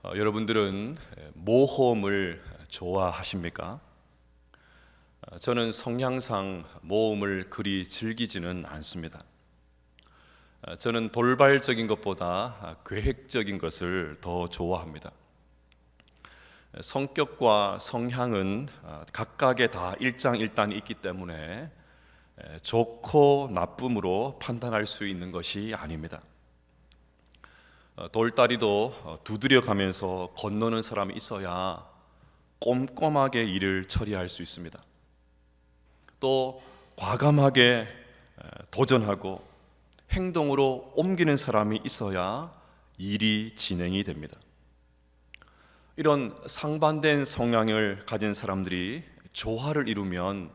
여러분들은 모험을 좋아하십니까? 저는 성향상 모험을 그리 즐기지는 않습니다. 저는 돌발적인 것보다 계획적인 것을 더 좋아합니다. 성격과 성향은 각각의 다 일장일단이 있기 때문에 좋고 나쁨으로 판단할 수 있는 것이 아닙니다. 돌다리도 두드려 가면서 건너는 사람이 있어야 꼼꼼하게 일을 처리할 수 있습니다. 또 과감하게 도전하고 행동으로 옮기는 사람이 있어야 일이 진행이 됩니다. 이런 상반된 성향을 가진 사람들이 조화를 이루면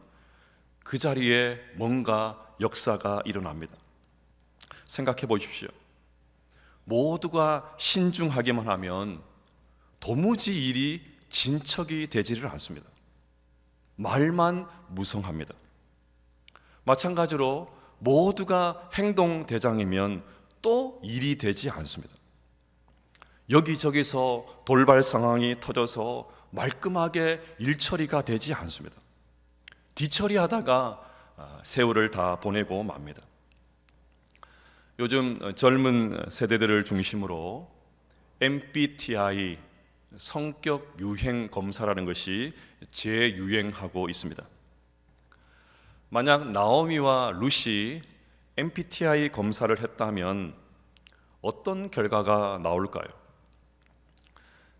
그 자리에 뭔가 역사가 일어납니다. 생각해 보십시오. 모두가 신중하게만 하면 도무지 일이 진척이 되지를 않습니다. 말만 무성합니다. 마찬가지로 모두가 행동대장이면 또 일이 되지 않습니다. 여기저기서 돌발 상황이 터져서 말끔하게 일처리가 되지 않습니다. 뒤처리하다가 세월을 다 보내고 맙니다. 요즘 젊은 세대들을 중심으로 MBTI 성격 유행 검사라는 것이 재유행하고 있습니다. 만약 나오미와 룻이 MBTI 검사를 했다면 어떤 결과가 나올까요?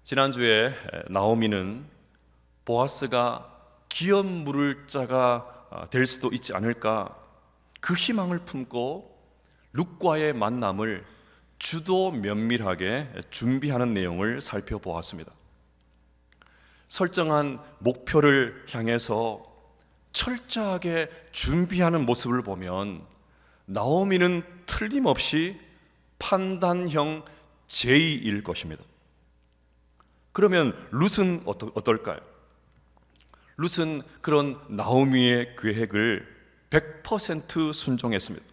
지난주에 나오미는 보아스가 기업 물을 자가 될 수도 있지 않을까 그 희망을 품고 룻과의 만남을 주도 면밀하게 준비하는 내용을 살펴보았습니다. 설정한 목표를 향해서 철저하게 준비하는 모습을 보면 나오미는 틀림없이 판단형 J일 것입니다. 그러면 룻은 어떨까요? 룻은 그런 나오미의 계획을 100% 순종했습니다.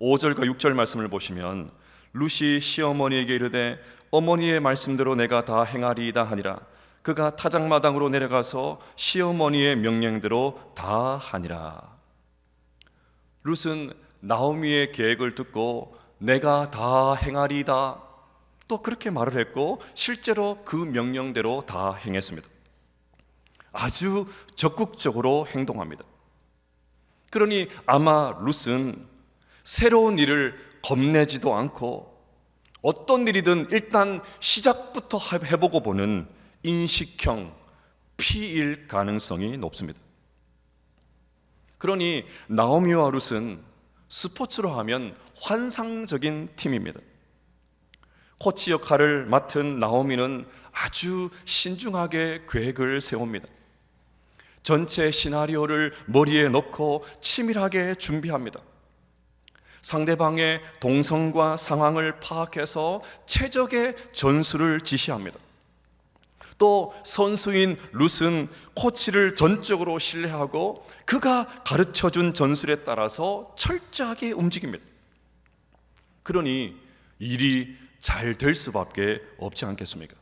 5절과 6절 말씀을 보시면 룻이 시어머니에게 이르되 어머니의 말씀대로 내가 다 행하리이다 하니라. 그가 타작마당으로 내려가서 시어머니의 명령대로 다 하니라. 룻은 나오미의 계획을 듣고 내가 다 행하리이다 또 그렇게 말을 했고 실제로 그 명령대로 다 행했습니다. 아주 적극적으로 행동합니다. 그러니 아마 룻은 새로운 일을 겁내지도 않고 어떤 일이든 일단 시작부터 해보고 보는 인식형 P일 가능성이 높습니다. 그러니 나오미와 룻은 스포츠로 하면 환상적인 팀입니다. 코치 역할을 맡은 나오미는 아주 신중하게 계획을 세웁니다. 전체 시나리오를 머리에 넣고 치밀하게 준비합니다. 상대방의 동선과 상황을 파악해서 최적의 전술을 지시합니다. 또 선수인 룻은 코치를 전적으로 신뢰하고 그가 가르쳐준 전술에 따라서 철저하게 움직입니다. 그러니 일이 잘 될 수밖에 없지 않겠습니까?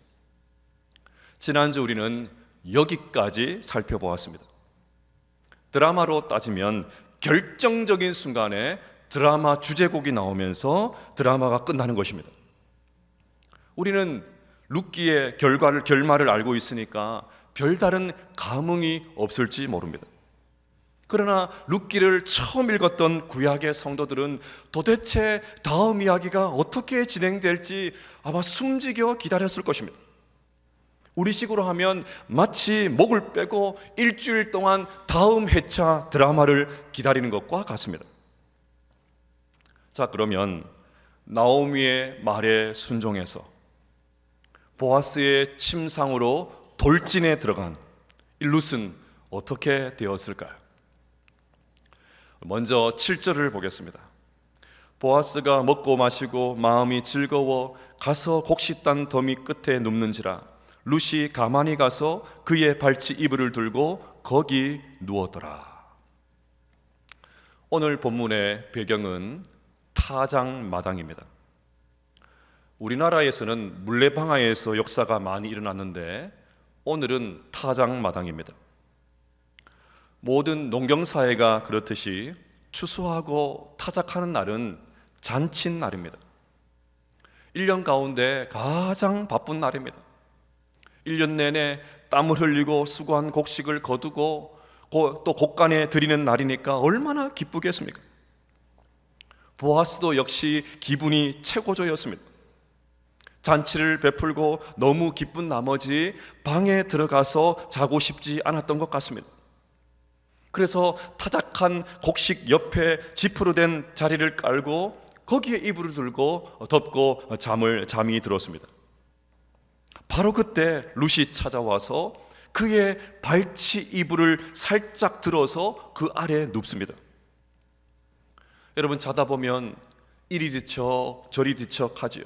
지난주 우리는 여기까지 살펴보았습니다. 드라마로 따지면 결정적인 순간에 드라마 주제곡이 나오면서 드라마가 끝나는 것입니다. 우리는 룻기의 결말을 알고 있으니까 별다른 감흥이 없을지 모릅니다. 그러나 룻기를 처음 읽었던 구약의 성도들은 도대체 다음 이야기가 어떻게 진행될지 아마 숨지겨 기다렸을 것입니다. 우리식으로 하면 마치 목을 빼고 일주일 동안 다음 회차 드라마를 기다리는 것과 같습니다. 자, 그러면 나오미의 말에 순종해서 보아스의 침상으로 돌진에 들어간 룻은 어떻게 되었을까요? 먼저 7절을 보겠습니다. 보아스가 먹고 마시고 마음이 즐거워 가서 곡식 단 더미 끝에 눕는지라 룻이 가만히 가서 그의 발치 이불을 들고 거기 누웠더라. 오늘 본문의 배경은 타작마당입니다. 우리나라에서는 물레방아에서 역사가 많이 일어났는데 오늘은 타작마당입니다. 모든 농경사회가 그렇듯이 추수하고 타작하는 날은 잔칫날입니다. 1년 가운데 가장 바쁜 날입니다. 1년 내내 땀을 흘리고 수고한 곡식을 거두고 또 곡간에 드리는 날이니까 얼마나 기쁘겠습니까? 보아스도 역시 기분이 최고조였습니다. 잔치를 베풀고 너무 기쁜 나머지 방에 들어가서 자고 싶지 않았던 것 같습니다. 그래서 타작한 곡식 옆에 지프로 된 자리를 깔고 거기에 이불을 들고 덮고 잠이 들었습니다. 바로 그때 룻이 찾아와서 그의 발치 이불을 살짝 들어서 그 아래에 눕습니다. 여러분, 자다 보면 이리 뒤척 저리 뒤척 하지요.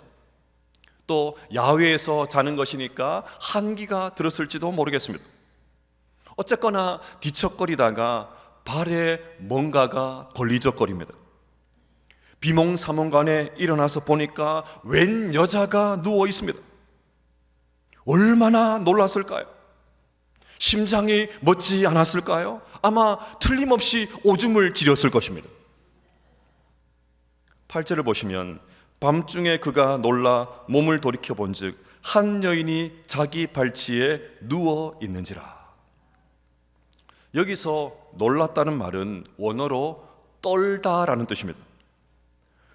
또 야외에서 자는 것이니까 한기가 들었을지도 모르겠습니다. 어쨌거나 뒤척거리다가 발에 뭔가가 걸리적거립니다. 비몽사몽간에 일어나서 보니까 웬 여자가 누워 있습니다. 얼마나 놀랐을까요? 심장이 멎지 않았을까요? 아마 틀림없이 오줌을 지렸을 것입니다. 8절을 보시면 밤중에 그가 놀라 몸을 돌이켜 본즉 한 여인이 자기 발치에 누워 있는지라. 여기서 놀랐다는 말은 원어로 떨다라는 뜻입니다.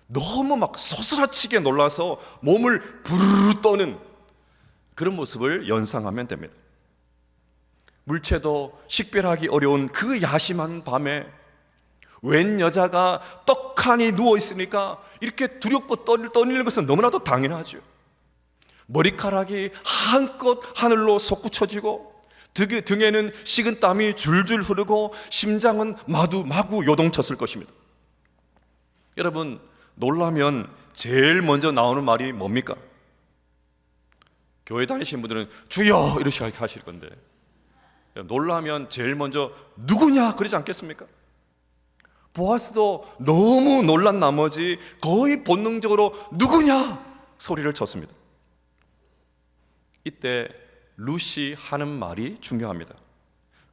너무 막 소스라치게 놀라서 몸을 부르르 떠는 그런 모습을 연상하면 됩니다. 물체도 식별하기 어려운 그 야심한 밤에 웬 여자가 떡하니 누워 있으니까 이렇게 두렵고 떠는 것은 너무나도 당연하죠. 머리카락이 한껏 하늘로 솟구쳐지고 등에는 식은 땀이 줄줄 흐르고 심장은 마구 요동쳤을 것입니다. 여러분, 놀라면 제일 먼저 나오는 말이 뭡니까? 교회 다니시는 분들은 주여 이렇게 하실 건데, 놀라면 제일 먼저 누구냐 그러지 않겠습니까? 보아스도 너무 놀란 나머지 거의 본능적으로 누구냐 소리를 쳤습니다. 이때 룻이 하는 말이 중요합니다.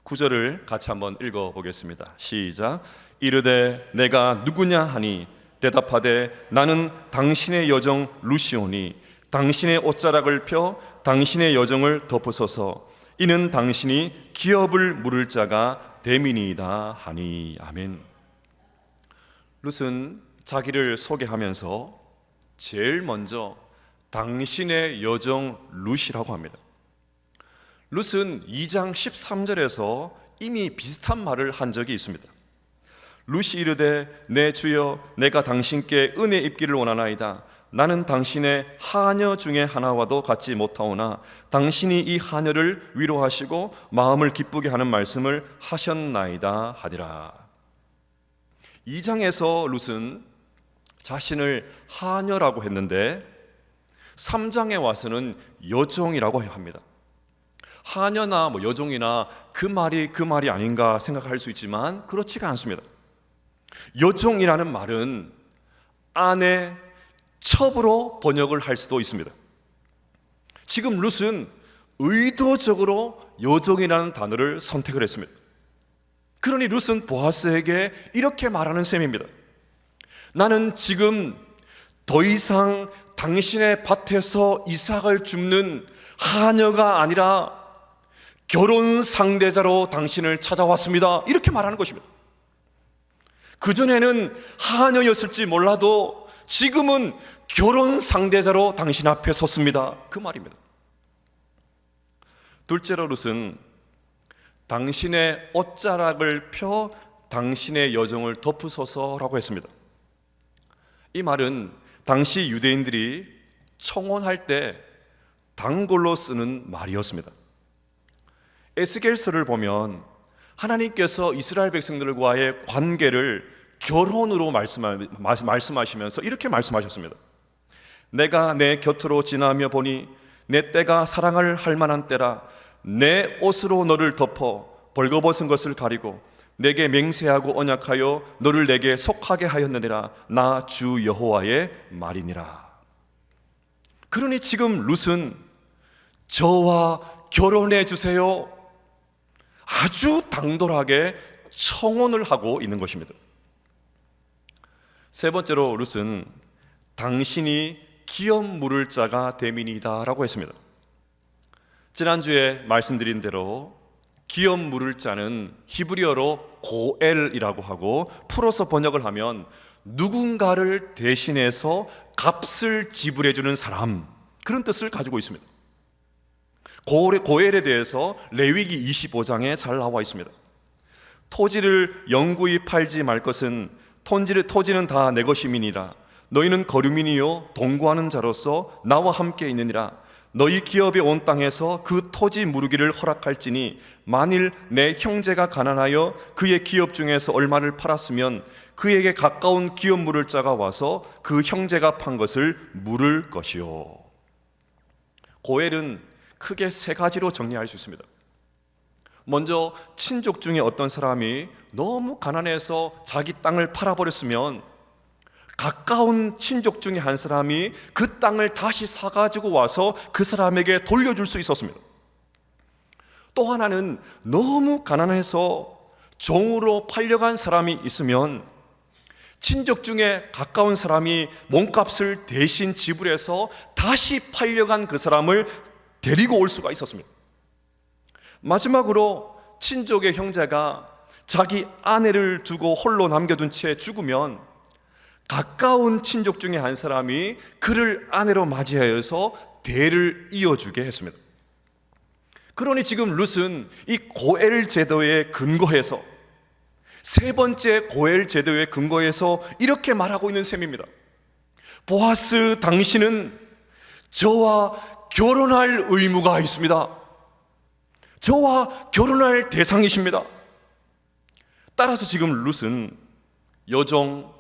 9절을 같이 한번 읽어보겠습니다. 시작. 이르되 내가 누구냐 하니 대답하되 나는 당신의 여정 룻이오니 당신의 옷자락을 펴 당신의 여정을 덮으소서. 이는 당신이 기업을 물을 자가 됨이니이다 하니. 아멘. 룻은 자기를 소개하면서 제일 먼저 당신의 여정 룻이라고 합니다. 룻은 2장 13절에서 이미 비슷한 말을 한 적이 있습니다. 룻이 이르되 내 주여 내가 당신께 은혜 입기를 원하나이다. 나는 당신의 하녀 중에 하나와도 같지 못하오나 당신이 이 하녀를 위로하시고 마음을 기쁘게 하는 말씀을 하셨나이다 하리라. 2장에서 룻은 자신을 하녀라고 했는데 3장에 와서는 여종이라고 합니다. 하녀나 여종이나 그 말이 아닌가 생각할 수 있지만 그렇지가 않습니다. 여종이라는 말은 아내, 첩으로 번역을 할 수도 있습니다. 지금 룻은 의도적으로 여종이라는 단어를 선택을 했습니다. 그러니 룻은 보아스에게 이렇게 말하는 셈입니다. 나는 지금 더 이상 당신의 밭에서 이삭을 줍는 하녀가 아니라 결혼 상대자로 당신을 찾아왔습니다. 이렇게 말하는 것입니다. 그전에는 하녀였을지 몰라도 지금은 결혼 상대자로 당신 앞에 섰습니다. 그 말입니다. 둘째로 룻은 당신의 옷자락을 펴 당신의 여정을 덮으소서라고 했습니다. 이 말은 당시 유대인들이 청혼할 때 단골로 쓰는 말이었습니다. 에스겔서를 보면 하나님께서 이스라엘 백성들과의 관계를 결혼으로 말씀하시면서 이렇게 말씀하셨습니다. 내가 내 곁으로 지나며 보니 내 때가 사랑을 할 만한 때라. 내 옷으로 너를 덮어 벌거벗은 것을 가리고 내게 맹세하고 언약하여 너를 내게 속하게 하였느니라. 나 주 여호와의 말이니라. 그러니 지금 룻은 저와 결혼해 주세요, 아주 당돌하게 청혼을 하고 있는 것입니다. 세 번째로 룻은 당신이 기업 물을 자가 됨이니이다 라고 했습니다. 지난주에 말씀드린 대로 기업 물을 자는 히브리어로 고엘이라고 하고 풀어서 번역을 하면 누군가를 대신해서 값을 지불해 주는 사람, 그런 뜻을 가지고 있습니다. 고엘에 대해서 레위기 25장에 잘 나와 있습니다. 토지를 영구히 팔지 말 것은 토지는 다 내 것임이니라. 너희는 거류민이요 동거하는 자로서 나와 함께 있느니라. 너희 기업이 온 땅에서 그 토지 무르기를 허락할지니 만일 내 형제가 가난하여 그의 기업 중에서 얼마를 팔았으면 그에게 가까운 기업 물을 자가 와서 그 형제가 판 것을 물을 것이요. 고엘은 크게 세 가지로 정리할 수 있습니다. 먼저 친족 중에 어떤 사람이 너무 가난해서 자기 땅을 팔아버렸으면 가까운 친족 중에 한 사람이 그 땅을 다시 사가지고 와서 그 사람에게 돌려줄 수 있었습니다. 또 하나는 너무 가난해서 종으로 팔려간 사람이 있으면 친족 중에 가까운 사람이 몸값을 대신 지불해서 다시 팔려간 그 사람을 데리고 올 수가 있었습니다. 마지막으로 친족의 형제가 자기 아내를 두고 홀로 남겨둔 채 죽으면 가까운 친족 중에 한 사람이 그를 아내로 맞이하여서 대를 이어주게 했습니다. 그러니 지금 룻은 이 고엘 제도에 근거해서, 세 번째 고엘 제도에 근거해서 이렇게 말하고 있는 셈입니다. 보아스, 당신은 저와 결혼할 의무가 있습니다. 저와 결혼할 대상이십니다. 따라서 지금 룻은 여종,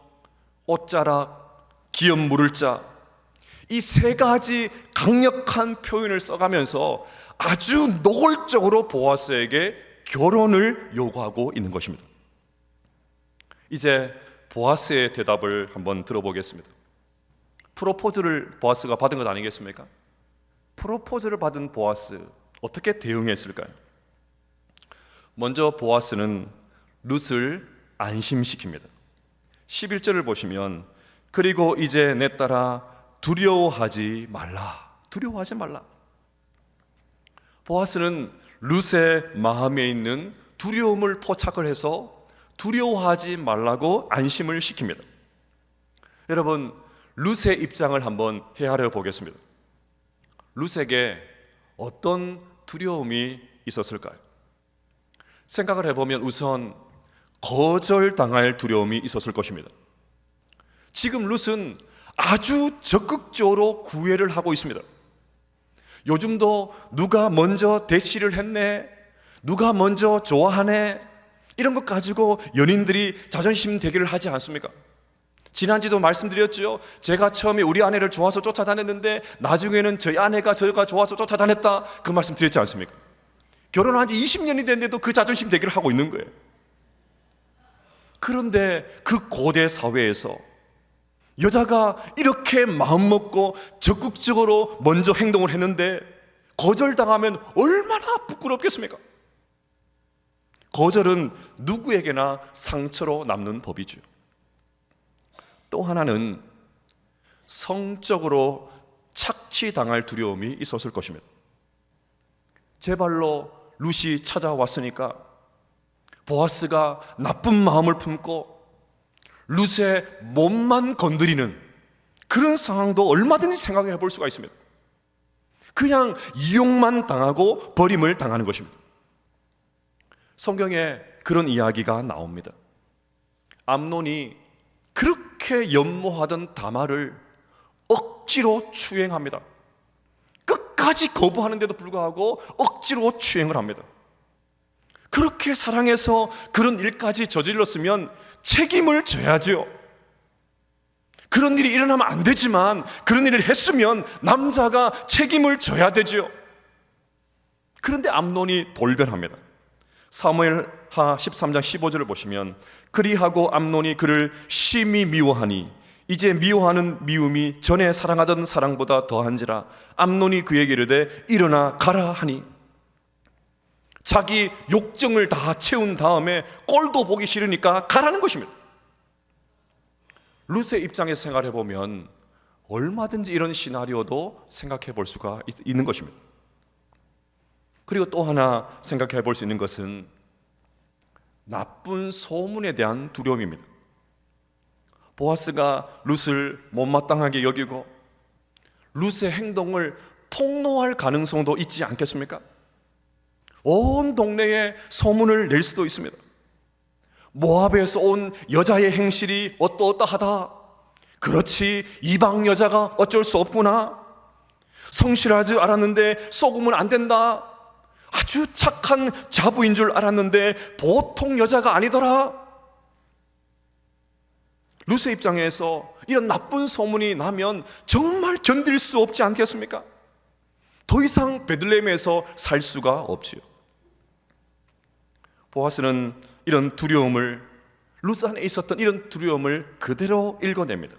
옷자락, 기업 물을 자, 이 세 가지 강력한 표현을 써가면서 아주 노골적으로 보아스에게 결혼을 요구하고 있는 것입니다. 이제 보아스의 대답을 한번 들어보겠습니다. 프로포즈를 보아스가 받은 것 아니겠습니까? 프로포즈를 받은 보아스, 어떻게 대응했을까요? 먼저 보아스는 룻을 안심시킵니다. 11절을 보시면 그리고 이제 내 딸아 두려워하지 말라. 두려워하지 말라. 보아스는 룻의 마음에 있는 두려움을 포착을 해서 두려워하지 말라고 안심을 시킵니다. 여러분, 룻의 입장을 한번 헤아려 보겠습니다. 룻에게 어떤 두려움이 있었을까요? 생각을 해보면 우선 거절당할 두려움이 있었을 것입니다. 지금 룻은 아주 적극적으로 구애를 하고 있습니다. 요즘도 누가 먼저 대시를 했네, 누가 먼저 좋아하네, 이런 것 가지고 연인들이 자존심 대결을 하지 않습니까? 지난주도 말씀드렸죠. 제가 처음에 우리 아내를 좋아서 쫓아다녔는데 나중에는 저희 아내가 저가 좋아서 쫓아다녔다, 그 말씀 드렸지 않습니까? 결혼한 지 20년이 됐는데도 그 자존심 대결을 하고 있는 거예요. 그런데 그 고대 사회에서 여자가 이렇게 마음먹고 적극적으로 먼저 행동을 했는데 거절당하면 얼마나 부끄럽겠습니까? 거절은 누구에게나 상처로 남는 법이죠. 또 하나는 성적으로 착취당할 두려움이 있었을 것입니다. 제 발로 룻이 찾아왔으니까 보아스가 나쁜 마음을 품고 룻의 몸만 건드리는 그런 상황도 얼마든지 생각해 볼 수가 있습니다. 그냥 이용만 당하고 버림을 당하는 것입니다. 성경에 그런 이야기가 나옵니다. 암논이 그렇게 연모하던 다말을 억지로 추행합니다. 끝까지 거부하는데도 불구하고 억지로 추행을 합니다. 그렇게 사랑해서 그런 일까지 저질렀으면 책임을 져야지요. 그런 일이 일어나면 안 되지만 그런 일을 했으면 남자가 책임을 져야 되지요. 그런데 암논이 돌변합니다. 사무엘하 13장 15절을 보시면 그리하고 암논이 그를 심히 미워하니 이제 미워하는 미움이 전에 사랑하던 사랑보다 더한지라 암논이 그에게 이르되 일어나 가라 하니, 자기 욕정을 다 채운 다음에 꼴도 보기 싫으니까 가라는 것입니다. 룻의 입장에서 생각해 보면 얼마든지 이런 시나리오도 생각해 볼 수가 있는 것입니다. 그리고 또 하나 생각해 볼 수 있는 것은 나쁜 소문에 대한 두려움입니다. 보아스가 룻을 못마땅하게 여기고 룻의 행동을 폭로할 가능성도 있지 않겠습니까? 온 동네에 소문을 낼 수도 있습니다. 모압에서 온 여자의 행실이 어떠어떠하다. 그렇지, 이방 여자가 어쩔 수 없구나. 성실할 줄 알았는데 속으면 안 된다. 아주 착한 자부인 줄 알았는데 보통 여자가 아니더라. 룻의 입장에서 이런 나쁜 소문이 나면 정말 견딜 수 없지 않겠습니까? 더 이상 베들레헴에서 살 수가 없지요. 보아스는 이런 두려움을, 룻 안에 있었던 이런 두려움을 그대로 읽어냅니다.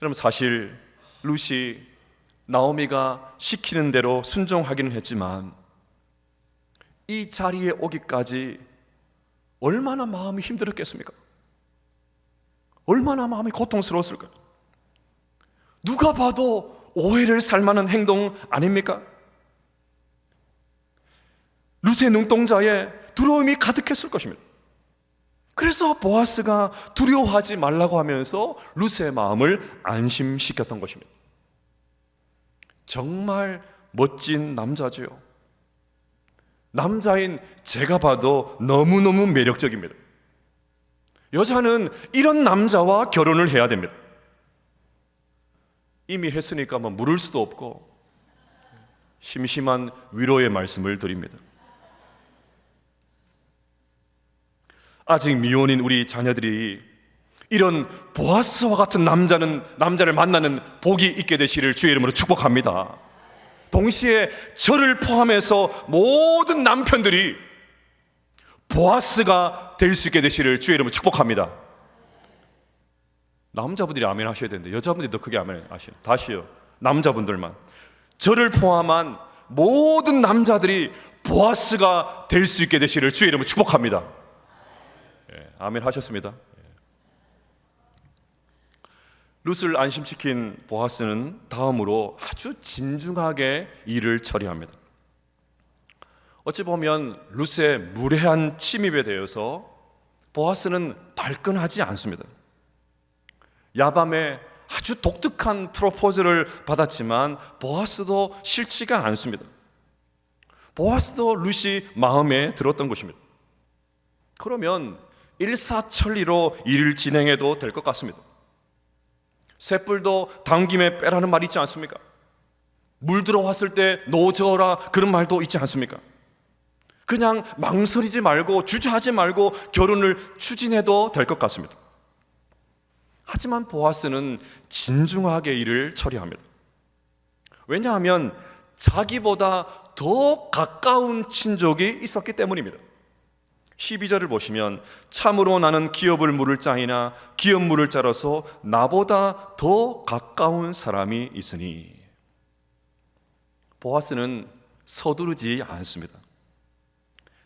여러분, 사실 룻이 나오미가 시키는 대로 순종하기는 했지만 이 자리에 오기까지 얼마나 마음이 힘들었겠습니까? 얼마나 마음이 고통스러웠을까요? 누가 봐도 오해를 살 만한 행동 아닙니까? 룻의 눈동자에 두려움이 가득했을 것입니다. 그래서 보아스가 두려워하지 말라고 하면서 룻의 마음을 안심시켰던 것입니다. 정말 멋진 남자죠. 남자인 제가 봐도 너무너무 매력적입니다. 여자는 이런 남자와 결혼을 해야 됩니다. 이미 했으니까 물을 수도 없고 심심한 위로의 말씀을 드립니다. 아직 미혼인 우리 자녀들이 이런 보아스와 같은 남자를 만나는 복이 있게 되시를 주의 이름으로 축복합니다. 동시에 저를 포함해서 모든 남편들이 보아스가 될 수 있게 되시를 주의 이름으로 축복합니다. 남자분들이 아멘 하셔야 되는데 여자분들이 더 크게 아멘 하시요. 다시요. 남자분들만. 저를 포함한 모든 남자들이 보아스가 될 수 있게 되시를 주의 이름으로 축복합니다. 아멘 하셨습니다. 룻을 안심시킨 보아스는 다음으로 아주 진중하게 일을 처리합니다. 어찌 보면 룻의 무례한 침입에 대해서 보아스는 발끈하지 않습니다. 야밤에 아주 독특한 프로포즈를 받았지만 보아스도 싫지가 않습니다. 보아스도 룻이 마음에 들었던 것입니다. 그러면 일사천리로 일을 진행해도 될 것 같습니다. 쇳불도 당김에 빼라는 말이 있지 않습니까? 물 들어왔을 때 노저어라 그런 말도 있지 않습니까? 그냥 망설이지 말고 주저하지 말고 결혼을 추진해도 될 것 같습니다. 하지만 보아스는 진중하게 일을 처리합니다. 왜냐하면 자기보다 더 가까운 친족이 있었기 때문입니다. 12절을 보시면 참으로 나는 기업을 물을 자이나 기업 물을 자로서 나보다 더 가까운 사람이 있으니. 보아스는 서두르지 않습니다.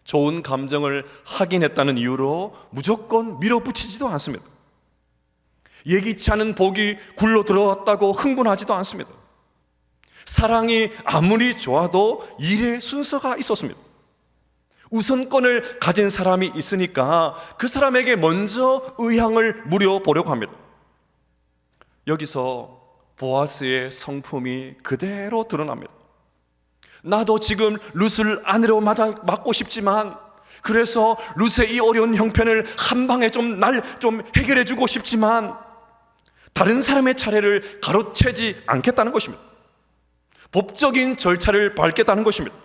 좋은 감정을 확인했다는 이유로 무조건 밀어붙이지도 않습니다. 예기치 않은 복이 굴러 들어왔다고 흥분하지도 않습니다. 사랑이 아무리 좋아도 일의 순서가 있었습니다. 우선권을 가진 사람이 있으니까 그 사람에게 먼저 의향을 물어보려고 합니다. 여기서 보아스의 성품이 그대로 드러납니다. 나도 지금 룻을 아내로 맞고 싶지만, 그래서 룻의 이 어려운 형편을 한 방에 좀 해결해 주고 싶지만 다른 사람의 차례를 가로채지 않겠다는 것입니다. 법적인 절차를 밟겠다는 것입니다.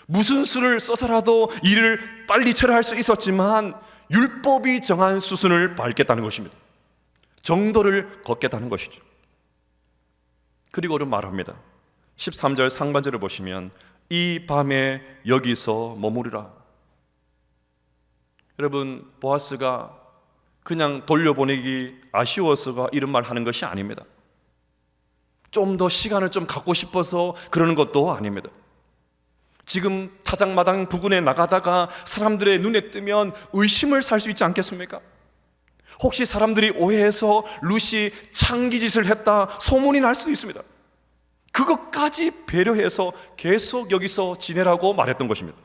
무슨 수를 써서라도 일을 빨리 처리할 수 있었지만 율법이 정한 수순을 밟겠다는 것입니다. 정도를 걷겠다는 것이죠. 그리고는 말합니다. 13절 상반절을 보시면 이 밤에 여기서 머무르라. 여러분, 보아스가 그냥 돌려보내기 아쉬워서가 이런 말 하는 것이 아닙니다. 좀 더 시간을 좀 갖고 싶어서 그러는 것도 아닙니다. 지금 타작마당 부근에 나가다가 사람들의 눈에 뜨면 의심을 살 수 있지 않겠습니까? 혹시 사람들이 오해해서 룻이 창기짓을 했다 소문이 날 수도 있습니다. 그것까지 배려해서 계속 여기서 지내라고 말했던 것입니다.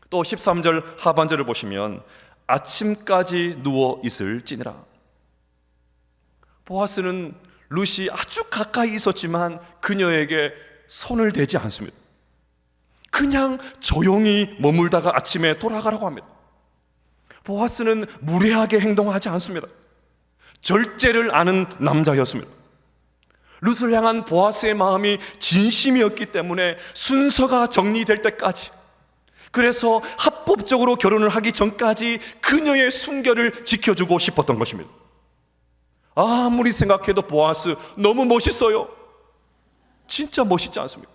또 13절 하반절을 보시면 아침까지 누워 있을지니라. 보아스는 룻이 아주 가까이 있었지만 그녀에게 손을 대지 않습니다. 그냥 조용히 머물다가 아침에 돌아가라고 합니다. 보아스는 무례하게 행동하지 않습니다. 절제를 아는 남자였습니다. 룻을 향한 보아스의 마음이 진심이었기 때문에 순서가 정리될 때까지, 그래서 합법적으로 결혼을 하기 전까지 그녀의 순결을 지켜주고 싶었던 것입니다. 아무리 생각해도 보아스 너무 멋있어요. 진짜 멋있지 않습니까?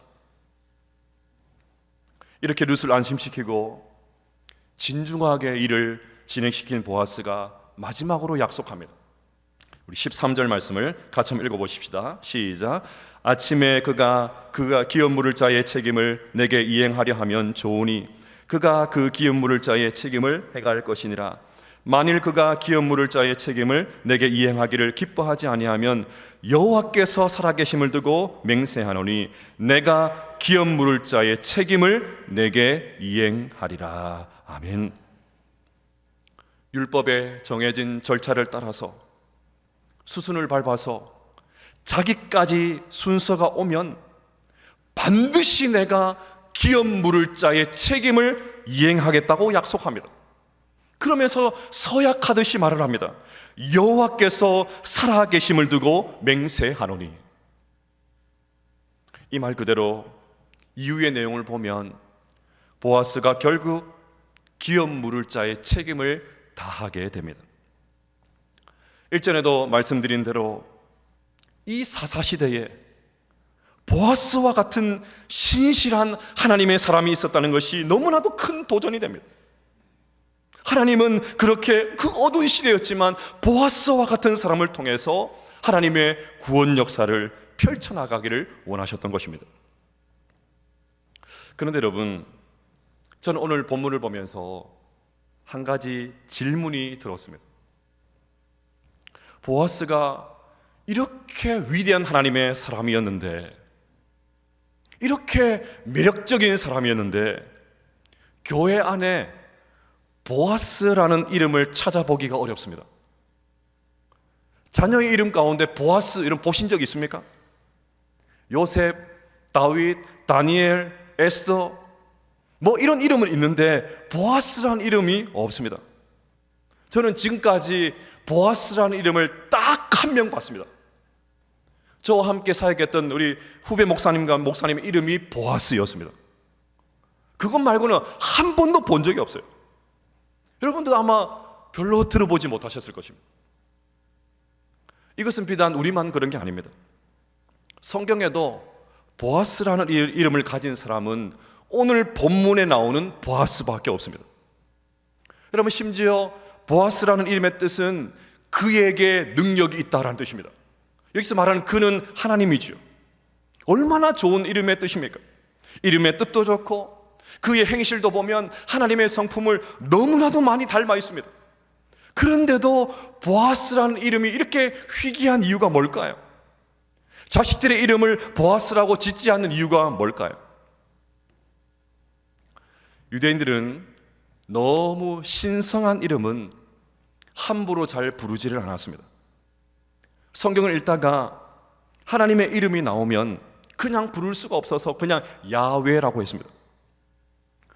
이렇게 룻을 안심시키고 진중하게 일을 진행시킨 보아스가 마지막으로 약속합니다. 우리 13절 말씀을 같이 한번 읽어보십시다. 시작. 아침에 그가 기업 물을 자의 책임을 내게 이행하려 하면 좋으니 그가 그 기업 물을 자의 책임을 해갈 것이니라. 만일 그가 기업 물을 자의 책임을 내게 이행하기를 기뻐하지 아니하면 여호와께서 살아계심을 두고 맹세하노니 내가 기업 물을 자의 책임을 내게 이행하리라. 아멘. 율법에 정해진 절차를 따라서 수순을 밟아서 자기까지 순서가 오면 반드시 내가 기업 물을 자의 책임을 이행하겠다고 약속합니다. 그러면서 서약하듯이 말을 합니다. 여호와께서 살아계심을 두고 맹세하노니. 이 말 그대로 이후의 내용을 보면 보아스가 결국 기업 물을 자의 책임을 다하게 됩니다. 일전에도 말씀드린 대로 이 사사시대에 보아스와 같은 신실한 하나님의 사람이 있었다는 것이 너무나도 큰 도전이 됩니다. 하나님은 그렇게 그 어두운 시대였지만 보아스와 같은 사람을 통해서 하나님의 구원 역사를 펼쳐나가기를 원하셨던 것입니다. 그런데 여러분, 저는 오늘 본문을 보면서 한 가지 질문이 들었습니다. 보아스가 이렇게 위대한 하나님의 사람이었는데, 이렇게 매력적인 사람이었는데, 교회 안에 보아스라는 이름을 찾아보기가 어렵습니다. 자녀의 이름 가운데 보아스 이름 보신 적 있습니까? 요셉, 다윗, 다니엘, 에스더 뭐 이런 이름은 있는데 보아스라는 이름이 없습니다. 저는 지금까지 보아스라는 이름을 딱 한 명 봤습니다. 저와 함께 사역했던 우리 후배 목사님과 목사님의 이름이 보아스였습니다. 그것 말고는 한 번도 본 적이 없어요. 여러분도 아마 별로 들어보지 못하셨을 것입니다. 이것은 비단 우리만 그런 게 아닙니다. 성경에도 보아스라는 이름을 가진 사람은 오늘 본문에 나오는 보아스밖에 없습니다. 여러분, 심지어 보아스라는 이름의 뜻은 그에게 능력이 있다라는 뜻입니다. 여기서 말하는 그는 하나님이죠. 얼마나 좋은 이름의 뜻입니까? 이름의 뜻도 좋고 그의 행실도 보면 하나님의 성품을 너무나도 많이 닮아 있습니다. 그런데도 보아스라는 이름이 이렇게 희귀한 이유가 뭘까요? 자식들의 이름을 보아스라고 짓지 않는 이유가 뭘까요? 유대인들은 너무 신성한 이름은 함부로 잘 부르지를 않았습니다. 성경을 읽다가 하나님의 이름이 나오면 그냥 부를 수가 없어서 그냥 야훼라고 했습니다.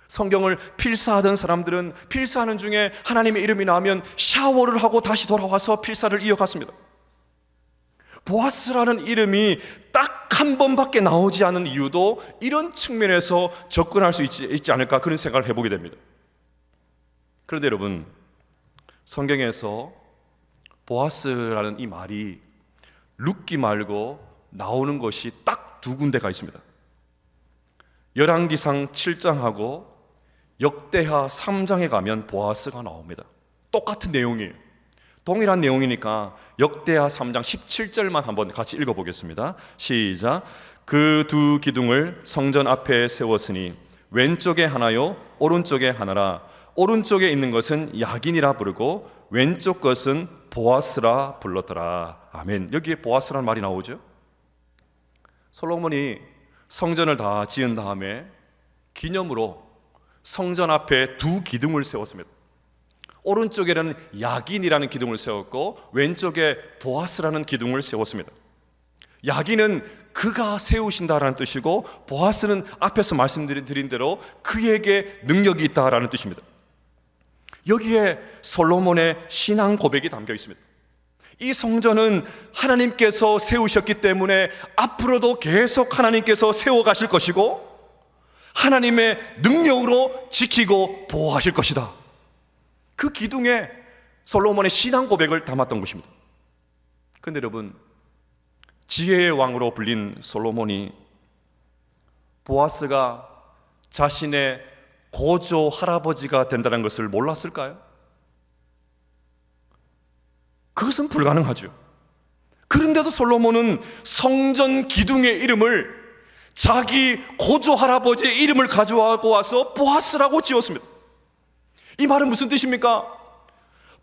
성경을 필사하던 사람들은 필사하는 중에 하나님의 이름이 나오면 샤워를 하고 다시 돌아와서 필사를 이어갔습니다. 보아스라는 이름이 딱 한 번밖에 나오지 않은 이유도 이런 측면에서 접근할 수 있지 않을까 그런 생각을 해보게 됩니다. 그런데 여러분, 성경에서 보아스라는 이 말이 룻기 말고 나오는 것이 딱 두 군데가 있습니다. 열왕기상 7장하고 역대하 3장에 가면 보아스가 나옵니다. 똑같은 내용이에요. 동일한 내용이니까 역대하 3장 17절만 한번 같이 읽어보겠습니다. 시작. 그 두 기둥을 성전 앞에 세웠으니 왼쪽에 하나요 오른쪽에 하나라. 오른쪽에 있는 것은 야긴이라 부르고 왼쪽 것은 보아스라 불렀더라. 아멘. 여기에 보아스라는 말이 나오죠. 솔로몬이 성전을 다 지은 다음에 기념으로 성전 앞에 두 기둥을 세웠습니다. 오른쪽에는 야긴이라는 기둥을 세웠고 왼쪽에 보아스라는 기둥을 세웠습니다. 야긴은 그가 세우신다라는 뜻이고 보아스는 앞에서 말씀드린 대로 그에게 능력이 있다라는 뜻입니다. 여기에 솔로몬의 신앙 고백이 담겨 있습니다. 이 성전은 하나님께서 세우셨기 때문에 앞으로도 계속 하나님께서 세워가실 것이고 하나님의 능력으로 지키고 보호하실 것이다. 그 기둥에 솔로몬의 신앙 고백을 담았던 것입니다. 그런데 여러분, 지혜의 왕으로 불린 솔로몬이 보아스가 자신의 고조 할아버지가 된다는 것을 몰랐을까요? 그것은 불가능하죠. 그런데도 솔로몬은 성전 기둥의 이름을 자기 고조 할아버지의 이름을 가져와서 와서 보아스라고 지었습니다. 이 말은 무슨 뜻입니까?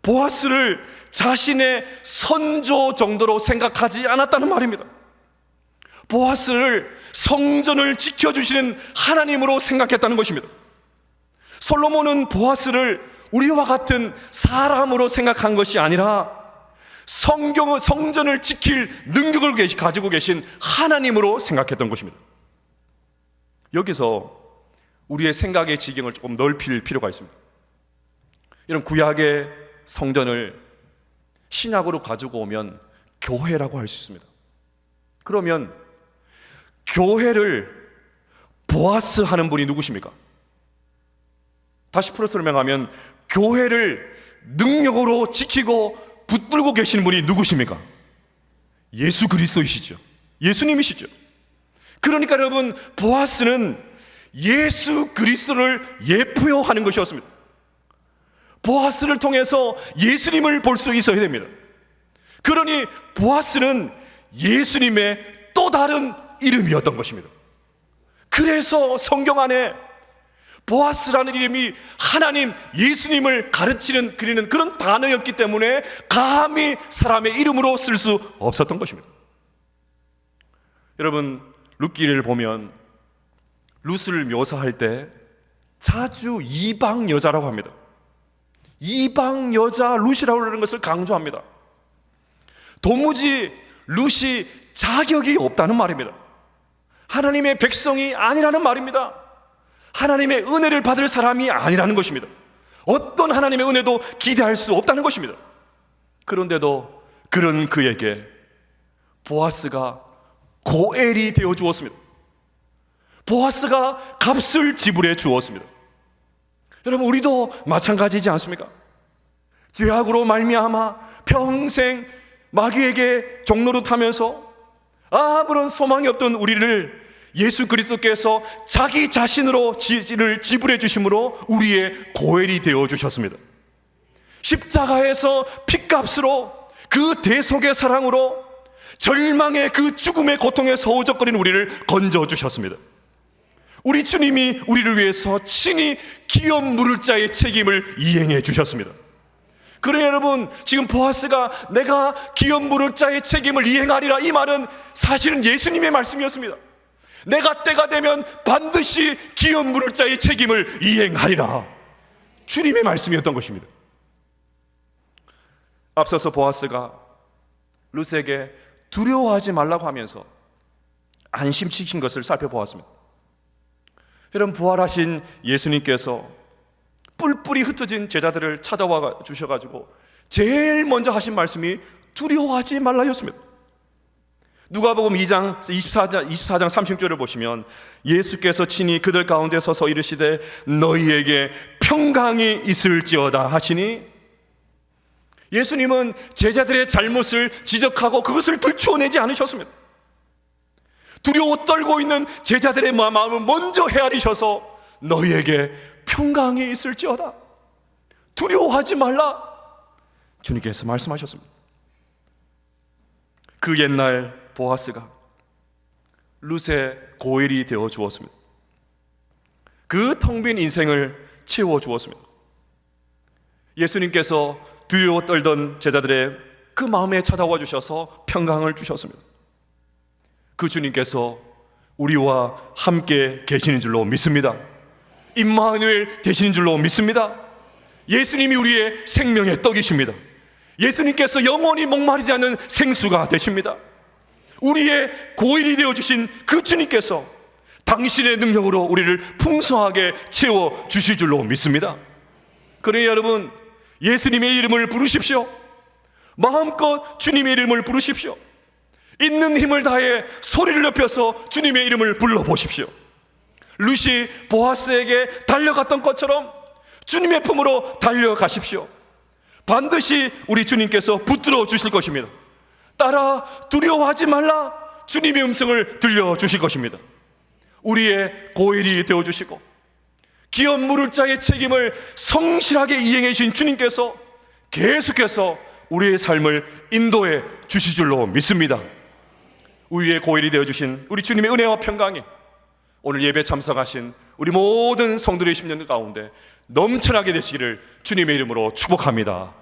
보아스를 자신의 선조 정도로 생각하지 않았다는 말입니다. 보아스를 성전을 지켜주시는 하나님으로 생각했다는 것입니다. 솔로몬은 보아스를 우리와 같은 사람으로 생각한 것이 아니라 성전을 지킬 능력을 가지고 계신 하나님으로 생각했던 것입니다. 여기서 우리의 생각의 지경을 조금 넓힐 필요가 있습니다. 이런 구약의 성전을 신약으로 가지고 오면 교회라고 할 수 있습니다. 그러면 교회를 보아스 하는 분이 누구십니까? 다시 풀어 설명하면 교회를 능력으로 지키고 붙들고 계시는 분이 누구십니까? 예수 그리스도이시죠. 예수님이시죠. 그러니까 여러분, 보아스는 예수 그리스도를 예표하는 것이었습니다. 보아스를 통해서 예수님을 볼 수 있어야 됩니다. 그러니 보아스는 예수님의 또 다른 이름이었던 것입니다. 그래서 성경 안에 보아스라는 이름이 하나님, 예수님을 가르치는, 그리는 그런 단어였기 때문에 감히 사람의 이름으로 쓸 수 없었던 것입니다. 여러분, 룻기를 보면 룻을 묘사할 때 자주 이방 여자라고 합니다. 이방 여자 룻이라고 하는 것을 강조합니다. 도무지 룻이 자격이 없다는 말입니다. 하나님의 백성이 아니라는 말입니다. 하나님의 은혜를 받을 사람이 아니라는 것입니다. 어떤 하나님의 은혜도 기대할 수 없다는 것입니다. 그런데도 그런 그에게 보아스가 고엘이 되어 주었습니다. 보아스가 값을 지불해 주었습니다. 여러분, 우리도 마찬가지지 않습니까? 죄악으로 말미암아 평생 마귀에게 종노릇하면서 아무런 소망이 없던 우리를 예수 그리스도께서 자기 자신으로 지불해 주심으로 우리의 고엘이 되어 주셨습니다. 십자가에서 핏값으로 그 대속의 사랑으로 절망의 그 죽음의 고통에서 허우적거리는 우리를 건져 주셨습니다. 우리 주님이 우리를 위해서 친히 기업 물을 자의 책임을 이행해 주셨습니다. 그러니 여러분, 지금 보아스가 내가 기업 물을 자의 책임을 이행하리라, 이 말은 사실은 예수님의 말씀이었습니다. 내가 때가 되면 반드시 기업 물을 자의 책임을 이행하리라, 주님의 말씀이었던 것입니다. 앞서서 보아스가 룻에게 두려워하지 말라고 하면서 안심시킨 것을 살펴보았습니다. 여러분, 부활하신 예수님께서 뿔뿔이 흩어진 제자들을 찾아와 주셔가지고 제일 먼저 하신 말씀이 두려워하지 말라였습니다. 누가복음 2장 24장 30절을 보시면 예수께서 친히 그들 가운데 서서 이르시되 너희에게 평강이 있을지어다 하시니, 예수님은 제자들의 잘못을 지적하고 그것을 들추어내지 않으셨습니다. 두려워 떨고 있는 제자들의 마음을 먼저 헤아리셔서 너희에게 평강이 있을지어다, 두려워하지 말라, 주님께서 말씀하셨습니다. 그 옛날 보아스가 룻의 고엘이 되어 주었습니다. 그 텅 빈 인생을 채워 주었습니다. 예수님께서 두려워 떨던 제자들의 그 마음에 찾아와 주셔서 평강을 주셨습니다. 그 주님께서 우리와 함께 계시는 줄로 믿습니다. 임마누엘 되시는 줄로 믿습니다. 예수님이 우리의 생명의 떡이십니다. 예수님께서 영원히 목마르지 않는 생수가 되십니다. 우리의 고일이 되어주신 그 주님께서 당신의 능력으로 우리를 풍성하게 채워주실 줄로 믿습니다. 그러니 여러분, 예수님의 이름을 부르십시오. 마음껏 주님의 이름을 부르십시오. 있는 힘을 다해 소리를 높여서 주님의 이름을 불러보십시오. 룻이 보아스에게 달려갔던 것처럼 주님의 품으로 달려가십시오. 반드시 우리 주님께서 붙들어 주실 것입니다. 따라 두려워하지 말라, 주님의 음성을 들려주실 것입니다. 우리의 고일이 되어주시고 기업 물을 자의 책임을 성실하게 이행해 주신 주님께서 계속해서 우리의 삶을 인도해 주실 줄로 믿습니다. 우리의 고일이 되어주신 우리 주님의 은혜와 평강이 오늘 예배 참석하신 우리 모든 성도의 10년 가운데 넘쳐나게 되시기를 주님의 이름으로 축복합니다.